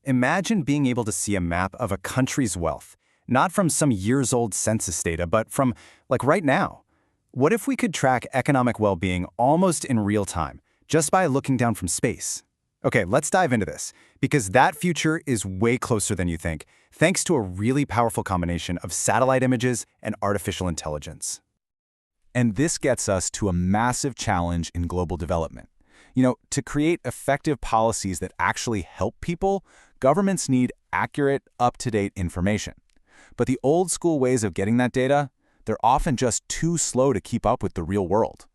Imagine being able to see a map of a country's wealth, not from some years-old census data, but from, like, right now. What if we could track economic well-being almost in real time, just by looking down from space? Okay, let's dive into this, because that future is way closer than you think, thanks to a really powerful combination of satellite images and artificial intelligence. And this gets us to a massive challenge in global development. To create effective policies that actually help people, governments need accurate, up-to-date information. But the old-school ways of getting that data, they're often just too slow to keep up with the real world.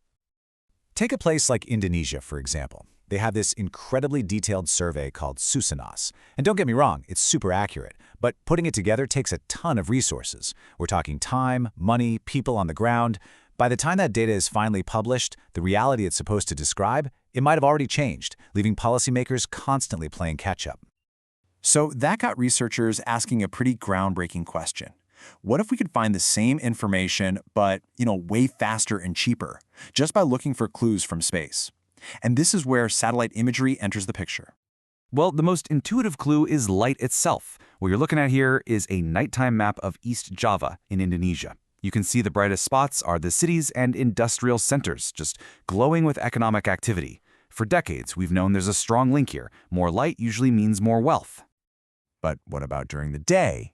Take a place like Indonesia, for example. They have this incredibly detailed survey called SUSENAS. And don't get me wrong, it's super accurate, but putting it together takes a ton of resources. We're talking time, money, people on the ground. By the time that data is finally published, the reality it's supposed to describe, it might have already changed, leaving policymakers constantly playing catch-up. So that got researchers asking a pretty groundbreaking question. What if we could find the same information, but, way faster and cheaper, just by looking for clues from space? And this is where satellite imagery enters the picture. Well, the most intuitive clue is light itself. What you're looking at here is a nighttime map of East Java in Indonesia. You can see the brightest spots are the cities and industrial centers, just glowing with economic activity. For decades, we've known there's a strong link here. More light usually means more wealth. But what about during the day?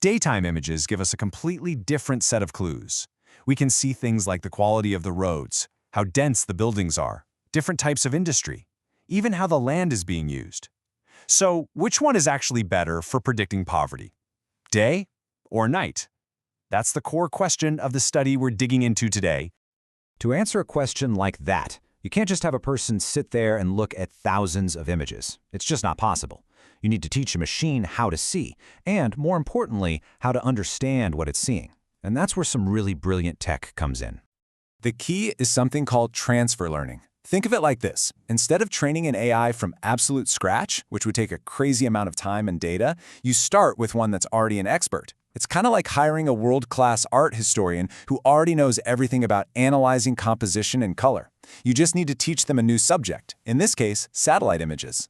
Daytime images give us a completely different set of clues. We can see things like the quality of the roads, how dense the buildings are, different types of industry, even how the land is being used. So, which one is actually better for predicting poverty? Day or night? That's the core question of the study we're digging into today. To answer a question like that, you can't just have a person sit there and look at thousands of images. It's just not possible. You need to teach a machine how to see, and more importantly, how to understand what it's seeing. And that's where some really brilliant tech comes in. The key is something called transfer learning. Think of it like this. Instead of training an AI from absolute scratch, which would take a crazy amount of time and data, you start with one that's already an expert. It's kind of like hiring a world-class art historian who already knows everything about analyzing composition and color. You just need to teach them a new subject, in this case, satellite images.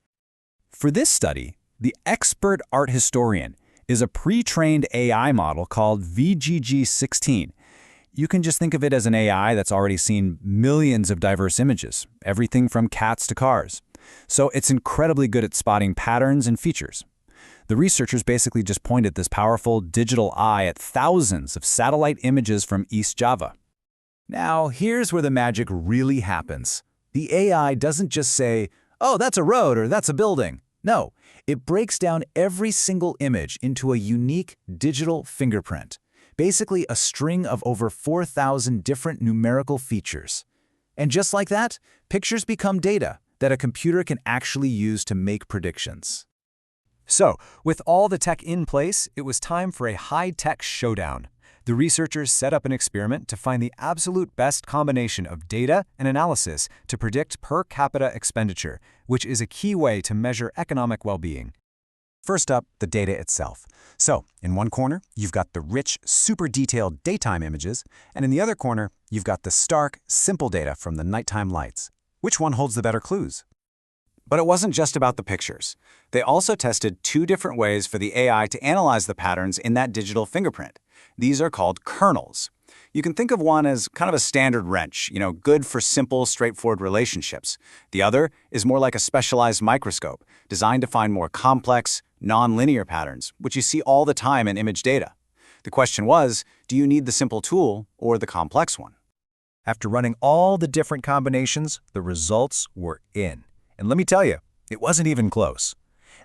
For this study, the expert art historian is a pre-trained AI model called VGG16. You can just think of it as an AI that's already seen millions of diverse images, everything from cats to cars. So it's incredibly good at spotting patterns and features. The researchers basically just pointed this powerful digital eye at thousands of satellite images from East Java. Now, here's where the magic really happens. The AI doesn't just say, "Oh, that's a road," or "That's a building." No, it breaks down every single image into a unique digital fingerprint, basically a string of over 4,000 different numerical features. And just like that, pictures become data that a computer can actually use to make predictions. So, with all the tech in place, it was time for a high-tech showdown. The researchers set up an experiment to find the absolute best combination of data and analysis to predict per capita expenditure, which is a key way to measure economic well-being. First up, the data itself. So, in one corner, you've got the rich, super detailed daytime images, and in the other corner, you've got the stark, simple data from the nighttime lights. Which one holds the better clues? But it wasn't just about the pictures. They also tested two different ways for the AI to analyze the patterns in that digital fingerprint. These are called kernels. You can think of one as kind of a standard wrench, good for simple, straightforward relationships. The other is more like a specialized microscope, designed to find more complex, non-linear patterns, which you see all the time in image data. The question was, do you need the simple tool or the complex one? After running all the different combinations, the results were in. And let me tell you, it wasn't even close.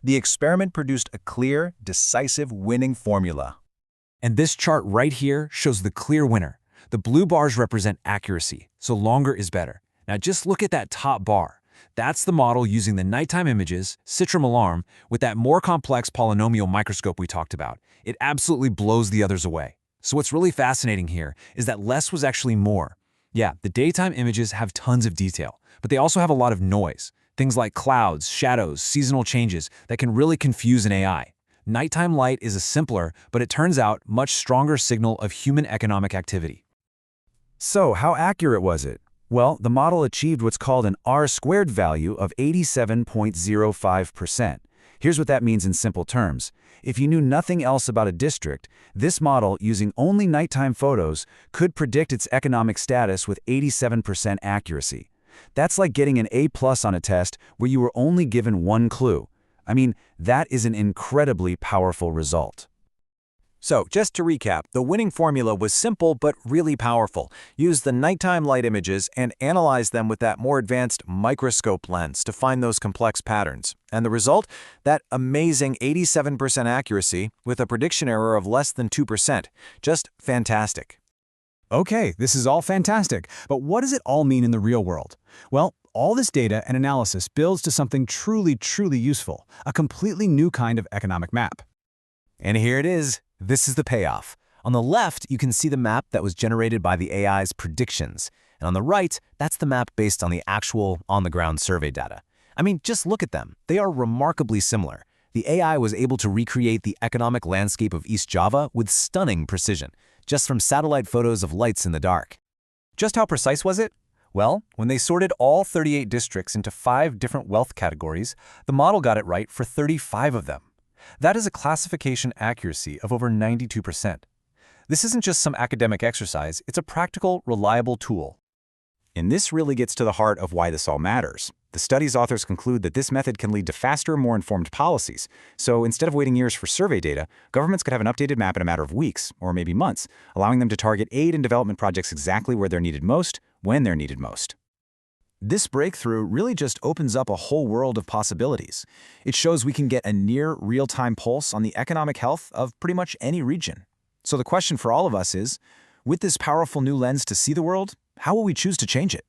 The experiment produced a clear, decisive winning formula. And this chart right here shows the clear winner. The blue bars represent accuracy, so longer is better. Now just look at that top bar. That's the model using the nighttime images, Citrum alarm, with that more complex polynomial microscope we talked about. It absolutely blows the others away. So what's really fascinating here is that less was actually more. Yeah, the daytime images have tons of detail, but they also have a lot of noise. Things like clouds, shadows, seasonal changes that can really confuse an AI. Nighttime light is a simpler, but it turns out much stronger signal of human economic activity. So, how accurate was it? Well, the model achieved what's called an R-squared value of 87.05%. Here's what that means in simple terms. If you knew nothing else about a district, this model, using only nighttime photos, could predict its economic status with 87% accuracy. That's like getting an A+ on a test where you were only given one clue. I mean, that is an incredibly powerful result. So, just to recap, the winning formula was simple but really powerful. Use the nighttime light images and analyze them with that more advanced microscope lens to find those complex patterns. And the result? That amazing 87% accuracy with a prediction error of less than 2%. Just fantastic. Okay, this is all fantastic, but what does it all mean in the real world? Well, all this data and analysis builds to something truly, truly useful, a completely new kind of economic map. And here it is. This is the payoff. On the left, you can see the map that was generated by the AI's predictions. And on the right, that's the map based on the actual on-the-ground survey data. I mean, just look at them. They are remarkably similar. The AI was able to recreate the economic landscape of East Java with stunning precision, just from satellite photos of lights in the dark. Just how precise was it? Well, when they sorted all 38 districts into 5 different wealth categories, the model got it right for 35 of them. That is a classification accuracy of over 92%. This isn't just some academic exercise, it's a practical, reliable tool. And this really gets to the heart of why this all matters. The study's authors conclude that this method can lead to faster, more informed policies. So instead of waiting years for survey data, governments could have an updated map in a matter of weeks, or maybe months, allowing them to target aid and development projects exactly where they're needed most, when they're needed most. This breakthrough really just opens up a whole world of possibilities. It shows we can get a near real-time pulse on the economic health of pretty much any region. So the question for all of us is, with this powerful new lens to see the world, how will we choose to change it?